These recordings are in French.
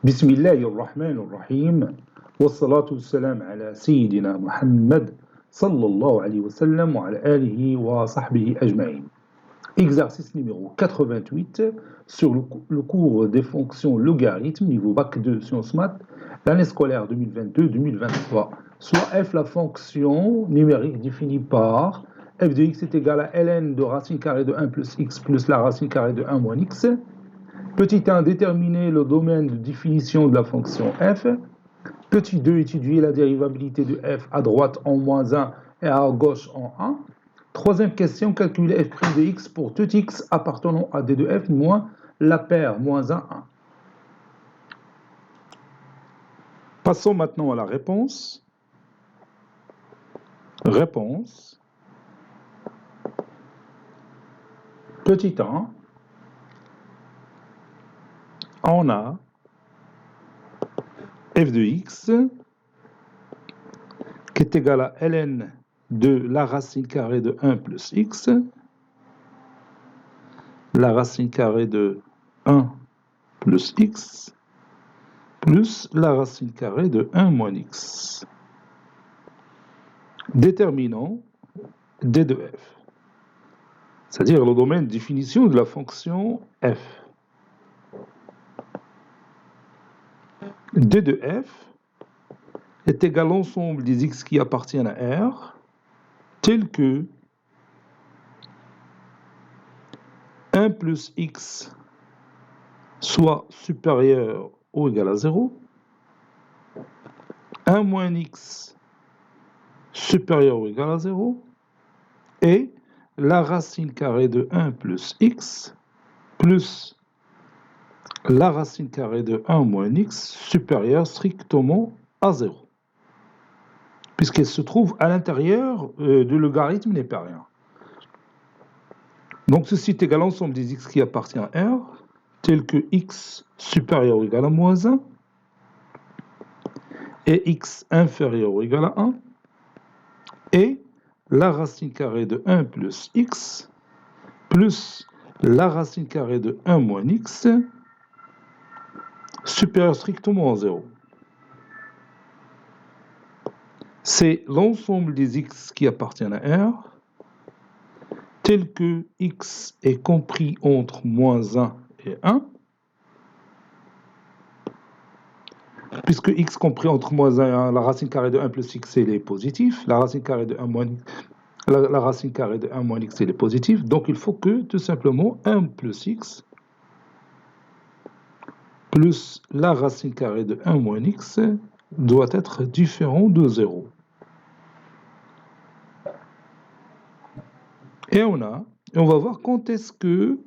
بسم الله الرحمن الرحيم والصلاة والسلام على سيدنا محمد صلى الله عليه وسلم وعلى آله وصحبه أجمعين. Exercice numéro 88 sur le cours des fonctions logarithmes niveau bac 2 sciences maths, l'année scolaire 2022-2023. Soit f la fonction numérique définie par f de x est égal à ln de racine carrée de 1 plus x plus la racine carrée de 1 moins x. Petit 1, déterminer le domaine de définition de la fonction f. Petit 2, étudier la dérivabilité de f à droite en moins 1 et à gauche en 1. Troisième question, calculer f' de x pour tout x appartenant à d de f moins la paire moins 1, 1. Passons maintenant à la réponse. Réponse. Petit 1. On a f de x qui est égal à ln de la racine carrée de 1 plus x, la racine carrée de 1 plus x, plus la racine carrée de 1 moins x. Déterminant d de f, c'est-à-dire le domaine de définition de la fonction f. d de f est égal à l'ensemble des x qui appartiennent à R, tel que 1 plus x soit supérieur ou égal à 0, 1 moins x supérieur ou égal à 0, et la racine carrée de 1 plus x plus la racine carrée de 1 moins x supérieure strictement à 0, puisqu'elle se trouve à l'intérieur du logarithme népérien. Donc ceci est égal à l'ensemble des x qui appartient à R, tel que x supérieur ou égal à moins 1, et x inférieur ou égal à 1, et la racine carrée de 1 plus x plus la racine carrée de 1 moins x supérieur strictement à 0. C'est l'ensemble des x qui appartiennent à R, tel que x est compris entre moins 1 et 1, puisque x compris entre moins 1 et 1, la racine carrée de 1 plus x, elle est positive, la racine carrée de 1 moins x, la racine carrée de 1 moins x, elle est positive, donc il faut que, tout simplement, 1 plus x plus la racine carrée de 1 moins x doit être différent de 0. Et on va voir quand est-ce que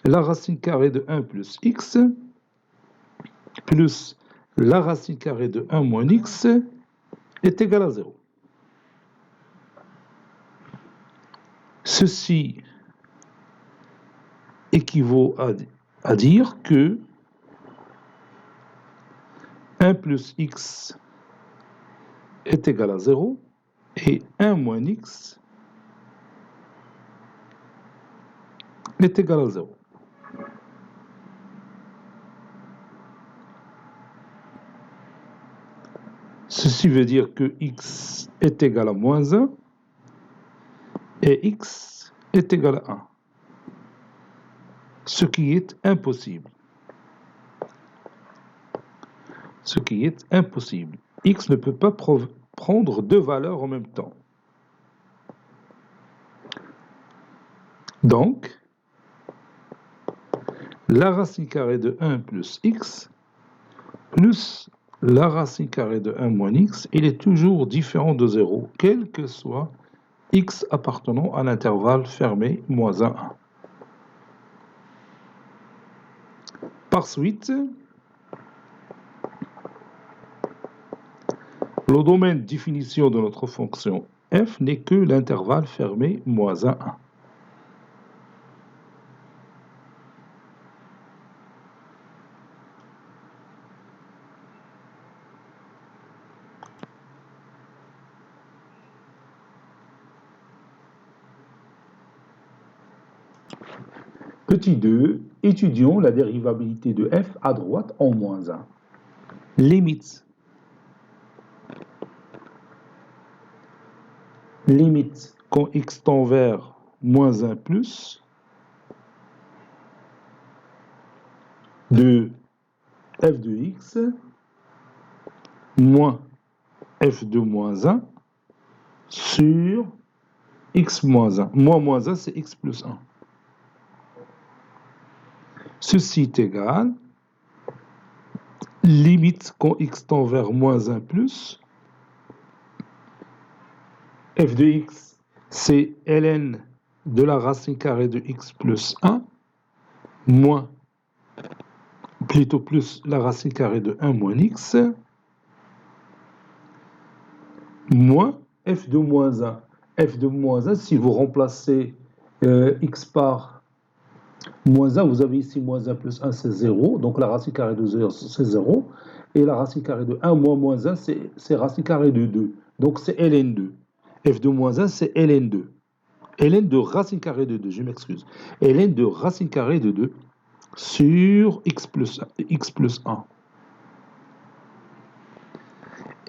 la racine carrée de 1 plus x plus la racine carrée de 1 moins x est égale à 0. Ceci équivaut à dire que 1 plus x est égal à 0 et 1 moins x est égal à 0. Ceci veut dire que x est égal à moins 1 et x est égal à 1, ce qui est impossible. Ce qui est impossible. X ne peut pas prendre deux valeurs en même temps. Donc, la racine carrée de 1 plus x plus la racine carrée de 1 moins x, il est toujours différent de 0, quel que soit x appartenant à l'intervalle fermé moins 1, 1. Par suite, le domaine de définition de notre fonction f n'est que l'intervalle fermé moins 1, 1. Petit 2, étudions la dérivabilité de f à droite en moins 1. Limite. Limite quand x tend vers moins 1 plus de f de x moins f de moins 1 sur x moins 1. Moins 1, c'est x plus 1. Ceci est égal, limite quand x tend vers moins 1 plus, f de x, c'est ln de la racine carrée de x plus 1, moins, plutôt plus la racine carrée de 1 moins x, moins f de moins 1. F de moins 1, si vous remplacez x par moins 1, vous avez ici moins 1 plus 1, c'est 0. Donc la racine carrée de 0, c'est 0. Et la racine carrée de 1 moins moins 1, c'est racine carrée de 2. Donc c'est ln2. F de moins 1, c'est ln2. ln de racine carrée de 2, je m'excuse. ln de racine carrée de 2 sur x plus 1.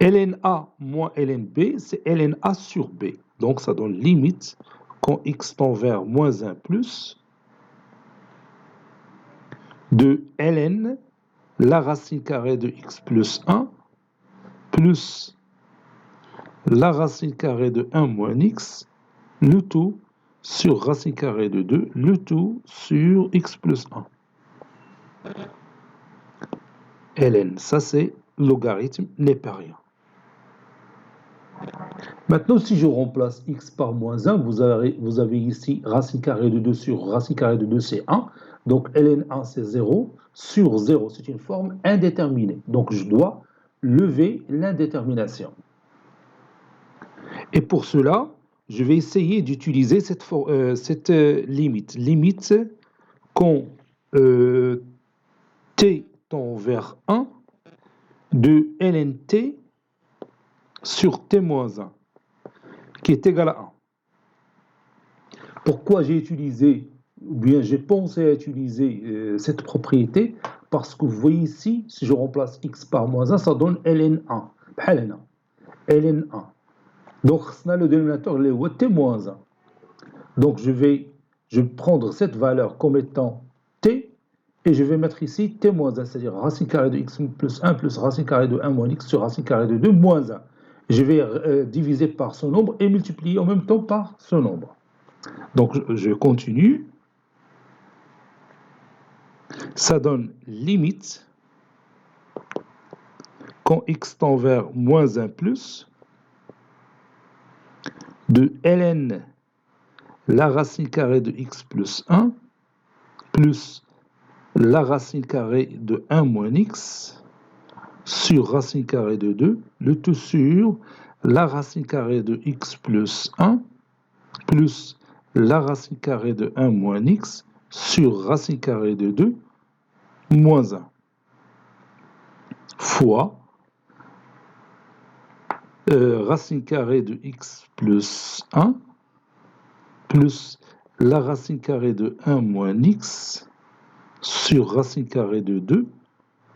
ln A moins ln B, c'est ln A sur B. Donc ça donne limite quand x tend vers moins 1 plus de ln la racine carrée de x plus 1 plus la racine carrée de 1 moins x, le tout sur racine carrée de 2, le tout sur x plus 1. ln, ça c'est logarithme népérien. Maintenant, si je remplace x par moins 1, vous avez ici racine carrée de 2 sur racine carrée de 2, c'est 1. Donc ln1, c'est 0. Sur 0, c'est une forme indéterminée. Donc je dois lever l'indétermination. Et pour cela, je vais essayer d'utiliser cette limite. Limite quand t tend vers 1 de ln_t sur t-1, qui est égal à 1. Pourquoi j'ai utilisé, ou bien j'ai pensé à utiliser cette propriété? Parce que vous voyez ici, si je remplace x par moins 1, ça donne ln1. ln1. Donc, on a le dénominateur, t-1. Donc, je vais prendre cette valeur comme étant t, et je vais mettre ici t-1, c'est-à-dire racine carrée de x plus 1 plus racine carrée de 1 moins x sur racine carrée de 2 moins 1. Je vais diviser par ce nombre et multiplier en même temps par ce nombre. Donc, je continue. Ça donne limite quand x tend vers moins 1 plus de ln la racine carrée de x plus 1 plus la racine carrée de 1 moins x sur racine carrée de 2, le tout sur la racine carrée de x plus 1 plus la racine carrée de 1 moins x sur racine carrée de 2 moins 1 fois racine carrée de x plus 1 plus la racine carrée de 1 moins x sur racine carrée de 2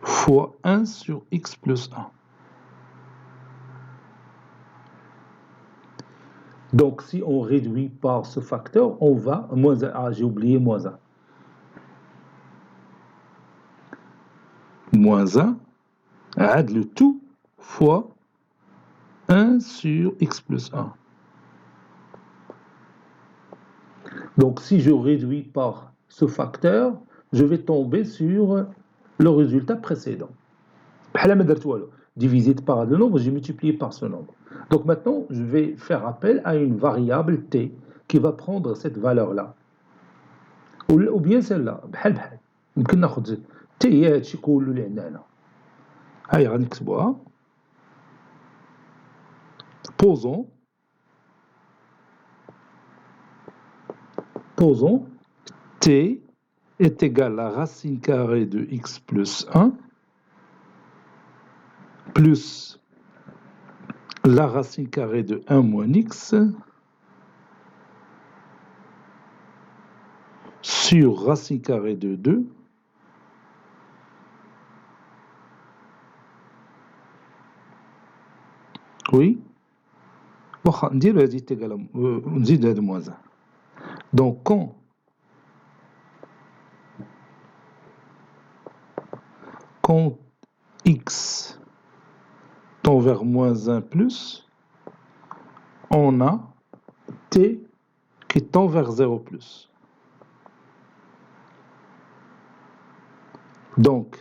fois 1 sur x plus 1. Donc, si on réduit par ce facteur, on va, moins 1, ah, j'ai oublié moins 1. Moins 1, add le tout fois 1 sur x plus 1. Donc, si je réduis par ce facteur, je vais tomber sur le résultat précédent. Divisé par le nombre, j'ai multiplié par ce nombre. Donc maintenant, je vais faire appel à une variable t qui va prendre cette valeur-là. Ou bien celle-là. يمكن ناخذ t هي هادشي كله اللي عندنا هنا. هاي غنكتبوها. Posons t est égal à racine carrée de x plus 1 plus la racine carrée de 1 moins x sur racine carrée de 2 oui واخا ندير هذه تيغال نزيد هذا moins 1 donc quand x tend vers moins 1 plus, on a t qui tend vers 0 plus. Donc,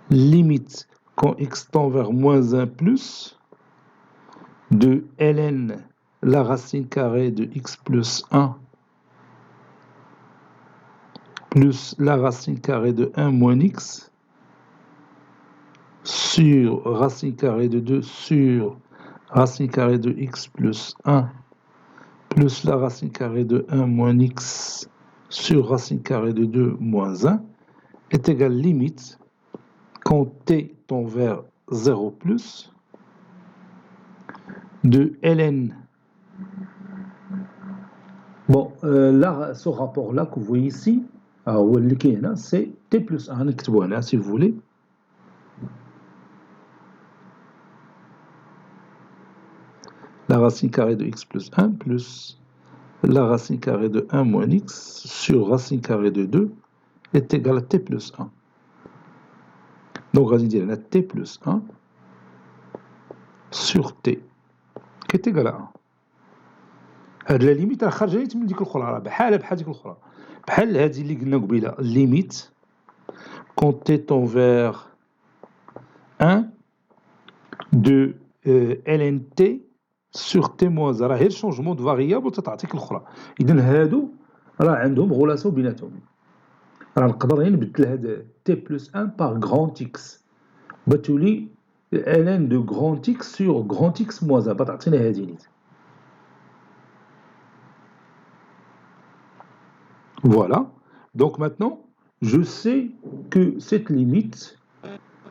limite quand x tend vers moins 1 plus de ln la racine carrée de x plus 1 plus la racine carrée de 1 moins x sur racine carrée de 2 sur racine carrée de x plus 1 plus la racine carrée de 1 moins x sur racine carrée de 2 moins 1 est égal limite quand t tend vers 0 plus de ln. Bon, là, ce rapport-là que vous voyez ici, c'est t plus 1, si vous voulez. La racine carrée de x plus 1 plus la racine carrée de 1 moins x sur racine carrée de 2 est égal à t plus 1. Donc, on va dire t plus 1 sur t qui est égal à 1. هاد لا ليميت راه خارجه لي من ديك الاخرى راه بحال ديك الاخرى بحال هادي اللي قلنا قبيله ليميت quand t tend vers 1 de ln t sur t moins 1 راه غير شونجمون دو فاريابل تتعطيك الاخرى. اذا هادو راه عندهم غولاسيون بيناتهم. راه نقدر غير نبدل هاد t plus 1 par grand x بتولي ln de grand x sur grand x moins 1 بتعطينا هادي نيت. Voilà, donc maintenant, je sais que cette limite,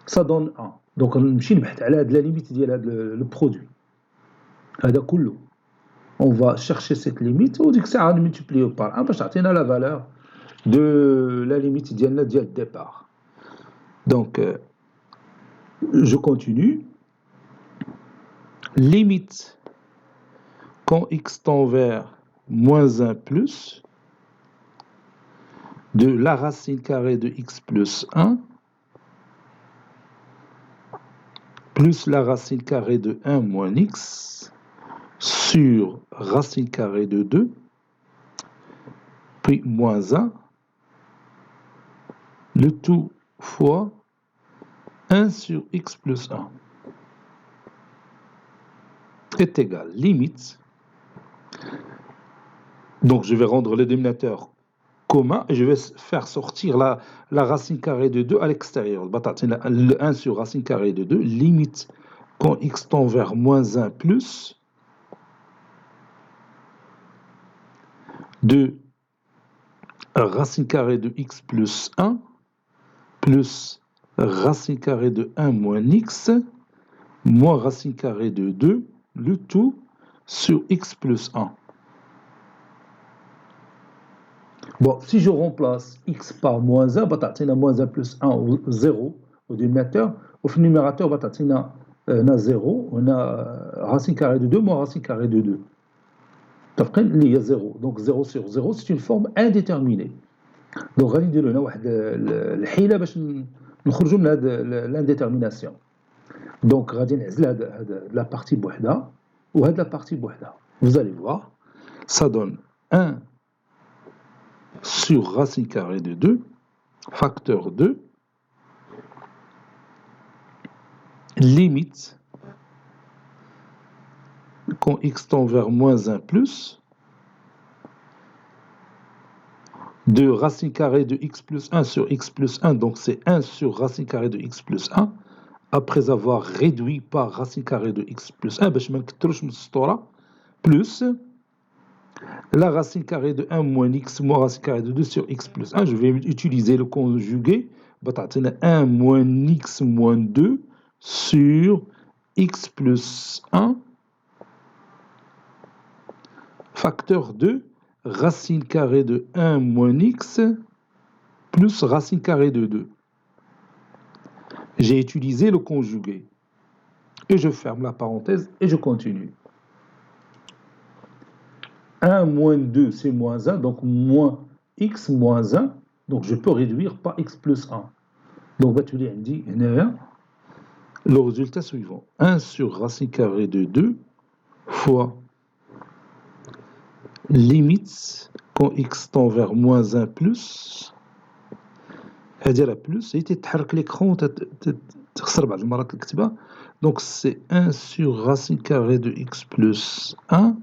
ça donne 1. Donc, on va la limite le produit. On va chercher cette limite, on dit que ça a multiplié par 1 parce que c'est la valeur de la limite du départ. Donc, je continue. Limite quand x tend vers moins 1 plus de la racine carrée de x plus 1 plus la racine carrée de 1 moins x sur racine carrée de 2 puis moins 1 le tout fois 1 sur x plus 1 est égal limite. Donc je vais rendre le dénominateur commun et je vais faire sortir la racine carrée de 2 à l'extérieur. Le 1 sur racine carrée de 2, limite quand x tend vers moins 1 plus de racine carrée de x plus 1 plus racine carrée de 1 moins x moins racine carrée de 2, le tout sur x plus 1. Bon, si je remplace x par moins 1, on a moins 1 plus 1 ou 0 au dénominateur. Au numérateur, on a 0, on a racine carrée de 2 moins racine carrée de 2. Il y a 0. Donc 0 sur 0, c'est une forme indéterminée. Donc, on va dire l'indétermination. Donc, on va dire la partie bouhda ou la partie bouhda. Vous allez voir, ça donne 1 sur racine carrée de 2, facteur 2, limite, quand x tend vers moins 1 plus, de racine carrée de x plus 1 sur x plus 1, donc c'est 1 sur racine carrée de x plus 1, après avoir réduit par racine carrée de x plus 1, plus la racine carrée de 1 moins x moins racine carrée de 2 sur x plus 1, je vais utiliser le conjugué, 1 moins x moins 2 sur x plus 1 facteur 2 racine carrée de 1 moins x plus racine carrée de 2. J'ai utilisé le conjugué. Et je ferme la parenthèse et je continue. 1 moins 2, c'est moins 1, donc moins x moins 1. Donc je peux réduire par x plus 1. Donc tu l'as dit, le résultat suivant. 1 sur racine carrée de 2 fois limite quand x tend vers moins 1 plus. هذه la plus, et تتحرك l'écran تخسر بعض المرات الكتابة. Donc c'est 1 sur racine carrée de x plus 1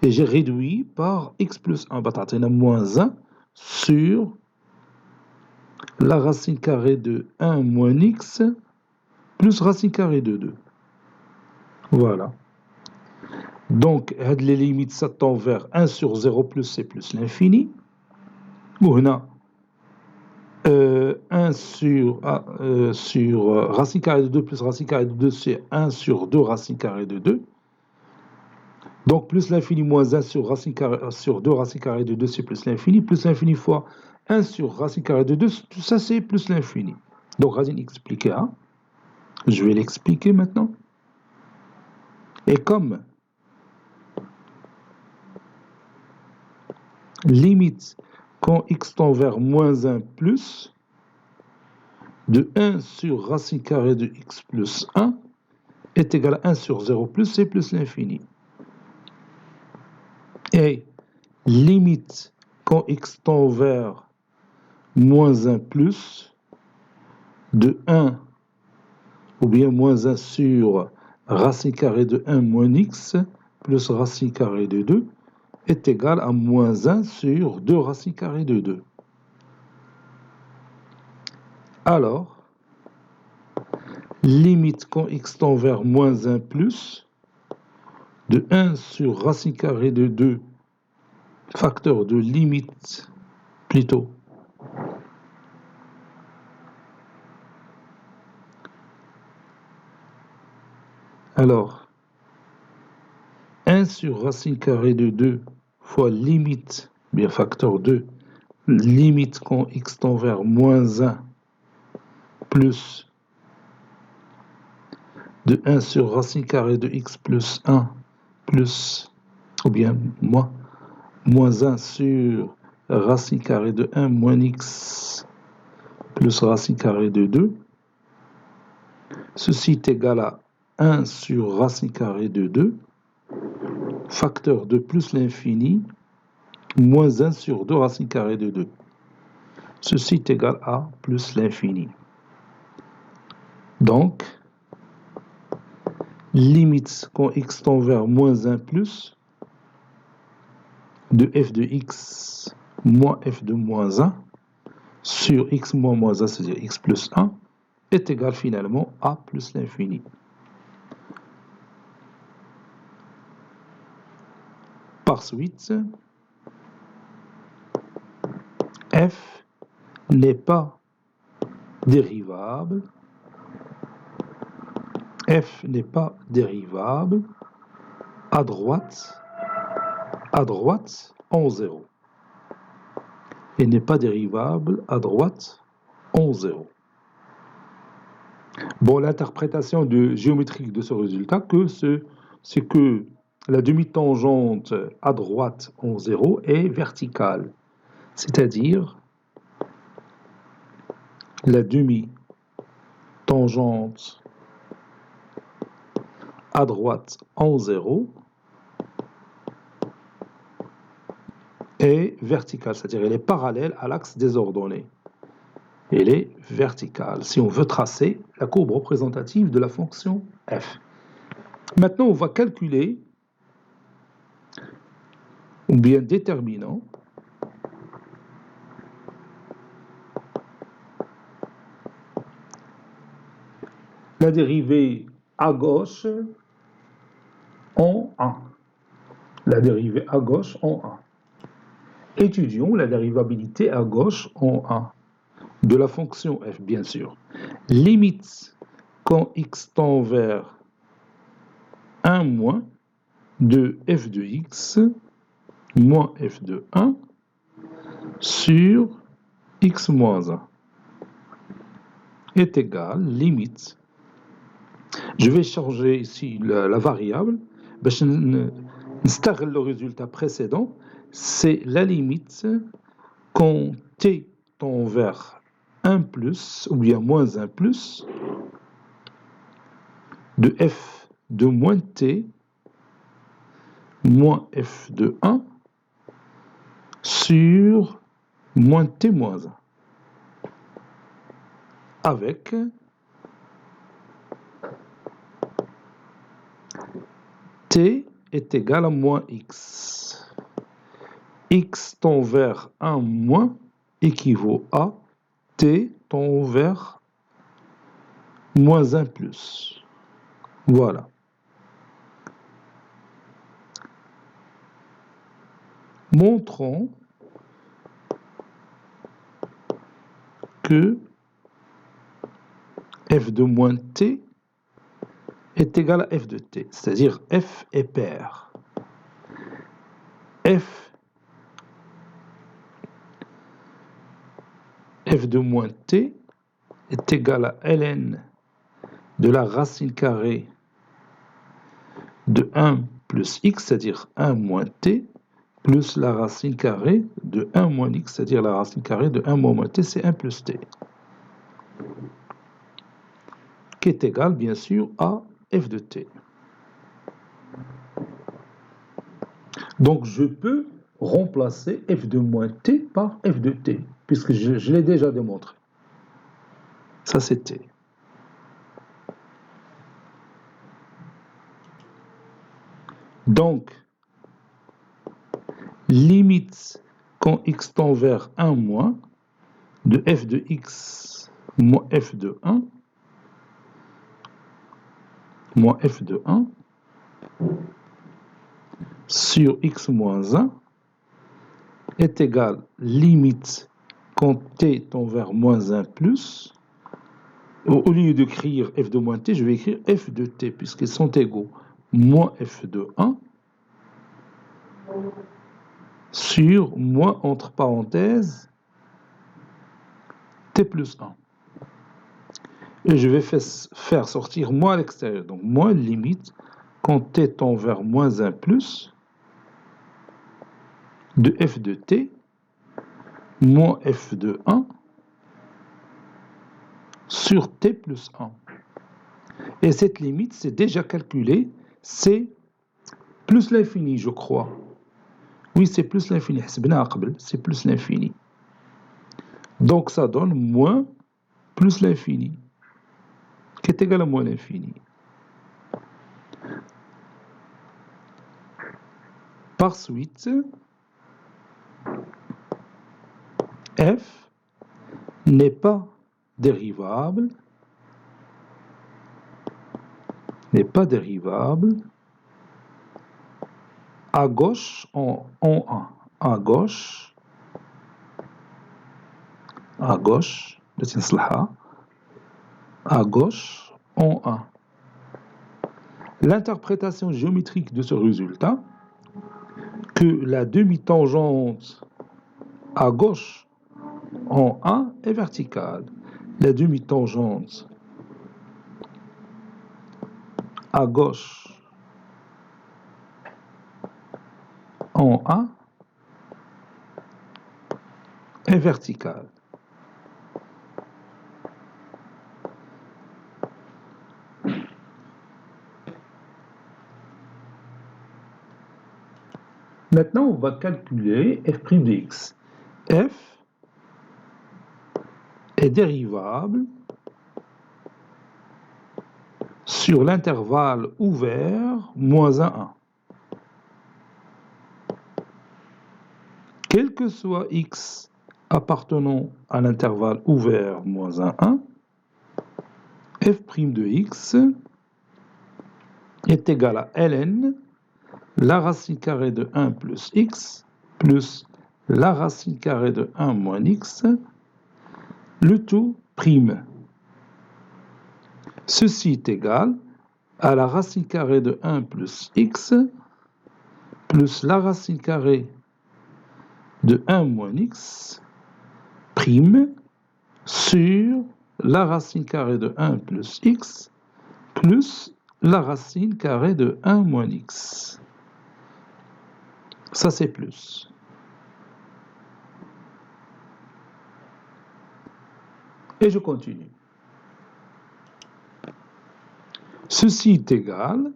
et j'ai réduit par x plus 1. تعطينا moins 1 sur la racine carrée de 1 moins x plus racine carrée de 2. Voilà. Donc les limites ça tend vers 1 sur 0 plus c'est plus l'infini. وهنا 1 sur racine carrée de 2 plus racine carrée de 2, c'est 1 sur 2 racine carrée de 2. Donc plus l'infini moins 1 sur 2 racine carrée de 2, c'est plus l'infini. Plus l'infini fois 1 sur racine carrée de 2, tout ça c'est plus l'infini. Donc racine expliquée. Hein? Je vais l'expliquer maintenant. Et comme limite quand x tend vers moins 1 plus de 1 sur racine carrée de x plus 1 est égal à 1 sur 0 plus, c'est plus l'infini. Et limite quand x tend vers moins 1 plus de 1 ou bien moins 1 sur racine carrée de 1 moins x plus racine carrée de 2 est égal à moins 1 sur 2 racine carrée de 2. Alors, limite quand x tend vers moins 1 plus de 1 sur racine carrée de 2 facteur de limite plutôt alors 1 sur racine carrée de 2 fois limite bien facteur 2 limite quand x tend vers moins 1 plus de 1 sur racine carrée de x plus 1 plus ou bien moins 1 sur racine carrée de 1 moins x plus racine carrée de 2. Ceci est égal à 1 sur racine carrée de 2, facteur de plus l'infini, moins 1 sur 2 racine carrée de 2. Ceci est égal à plus l'infini. Donc, limite quand x tend vers moins 1 plus de f de x moins f de moins 1 sur x moins moins 1, c'est-à-dire x plus 1, est égal finalement à plus l'infini. Par suite, f n'est pas dérivable. F n'est pas dérivable à droite en 0. Et n'est pas dérivable à droite en 0. Bon, l'interprétation géométrique de ce résultat, c'est que la demi-tangente à droite en 0 est verticale. C'est-à-dire la demi-tangente à droite en 0 est verticale, c'est-à-dire elle est parallèle à l'axe des ordonnées. Elle est verticale, si on veut tracer la courbe représentative de la fonction f. Maintenant, on va calculer, ou bien déterminant, la dérivée à gauche en 1. La dérivée à gauche en 1. Étudions la dérivabilité à gauche en 1 de la fonction f, bien sûr. Limite quand x tend vers 1 moins de f de x moins f de 1 sur x moins 1 est égal, limite. Je vais changer ici la variable. Le résultat précédent, c'est la limite quand t tend vers 1 plus, ou bien moins 1 plus, de f de moins t moins f de 1 sur moins t moins 1. Avec t est égal à moins x. X tend vers 1 moins équivaut à t tend vers moins 1 plus. Voilà. Montrons que f de moins t est égal à f de t, c'est-à-dire f est pair. F de moins t est égal à ln de la racine carrée de 1 plus x, c'est-à-dire 1 moins t, plus la racine carrée de 1 moins x, c'est-à-dire la racine carrée de 1 moins t, c'est 1 plus t, qui est égal, bien sûr, à f de t. Donc, je peux remplacer f de moins t par f de t, puisque je l'ai déjà démontré. Ça, c'est t. Donc, limite quand x tend vers 1 moins de f de x moins f de 1 moins f de 1 sur x moins 1 est égal limite quand t tend vers moins 1 plus. Au lieu d'écrire f de moins t, je vais écrire f de t, puisqu'ils sont égaux. Moins f de 1 sur moins, entre parenthèses, t plus 1. Et je vais faire sortir moins à l'extérieur. Donc, moins limite quand t tend vers moins 1 plus de f de t moins f de 1 sur t plus 1. Et cette limite, c'est déjà calculé, c'est plus l'infini, je crois. Oui, c'est plus l'infini. C'est plus l'infini. Donc, ça donne moins plus l'infini, qui est égal à moins l'infini. Par suite, f n'est pas dérivable, à gauche en 1. À gauche, à gauche en 1. L'interprétation géométrique de ce résultat, que la demi-tangente à gauche en 1 est verticale. La demi-tangente à gauche en 1 est verticale. Maintenant, on va calculer f' de x. F est dérivable sur l'intervalle ouvert moins 1, 1. Quel que soit x appartenant à l'intervalle ouvert moins 1, 1, f' de x est égal à ln, la racine carrée de 1 plus x, plus la racine carrée de 1 moins x, le tout prime. Ceci est égal à la racine carrée de 1 plus x, plus la racine carrée de 1 moins x prime sur la racine carrée de 1 plus x plus la racine carrée de 1 moins x. Ça, c'est plus. Et je continue. Ceci est égal,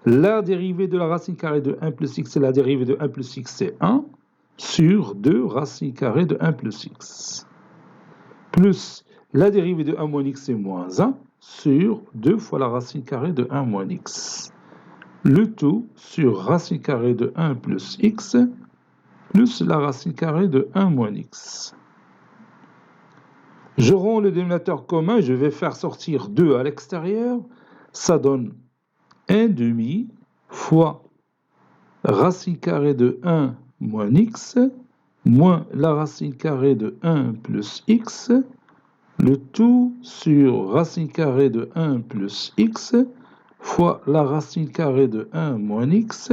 la dérivée de la racine carrée de 1 plus x, c'est la dérivée de 1 plus x, c'est 1, sur 2 racine carrée de 1 plus x. Plus la dérivée de 1 moins x, c'est moins 1, sur 2 fois la racine carrée de 1 moins x. Le tout sur racine carrée de 1 plus x, plus la racine carrée de 1 moins x. Je rends le dénominateur commun, je vais faire sortir 2 à l'extérieur, ça donne 1 demi fois racine carrée de 1 moins x, moins la racine carrée de 1 plus x, le tout sur racine carrée de 1 plus x, fois la racine carrée de 1 moins x,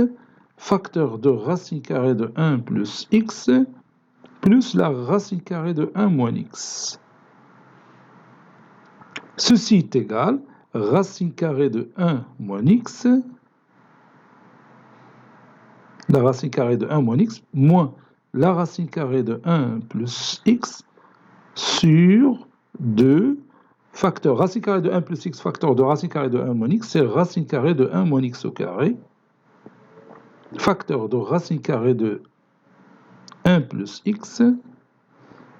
facteur de racine carrée de 1 plus x, plus la racine carrée de 1 moins x. Ceci est égal, racine carrée de 1 moins x, la racine carrée de 1 moins x, moins la racine carrée de 1 plus x, sur 2, facteur racine carrée de 1 plus x, facteur de racine carrée de 1 moins x, c'est racine carrée de 1 moins x au carré, facteur de racine carrée de 1 plus x,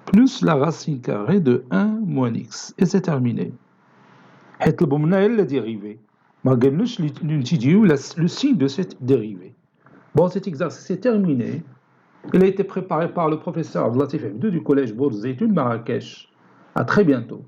plus la racine carrée de 1 moins x. Et c'est terminé. حيطلبوا منا غير la dérivée. ما قالناش نتيجيو le signe de cette dérivée. Bon, cet exercice est terminé. Il a été préparé par le professeur Abdelatif Abdou du collège Bourz Zeytoun Marrakech. À très bientôt.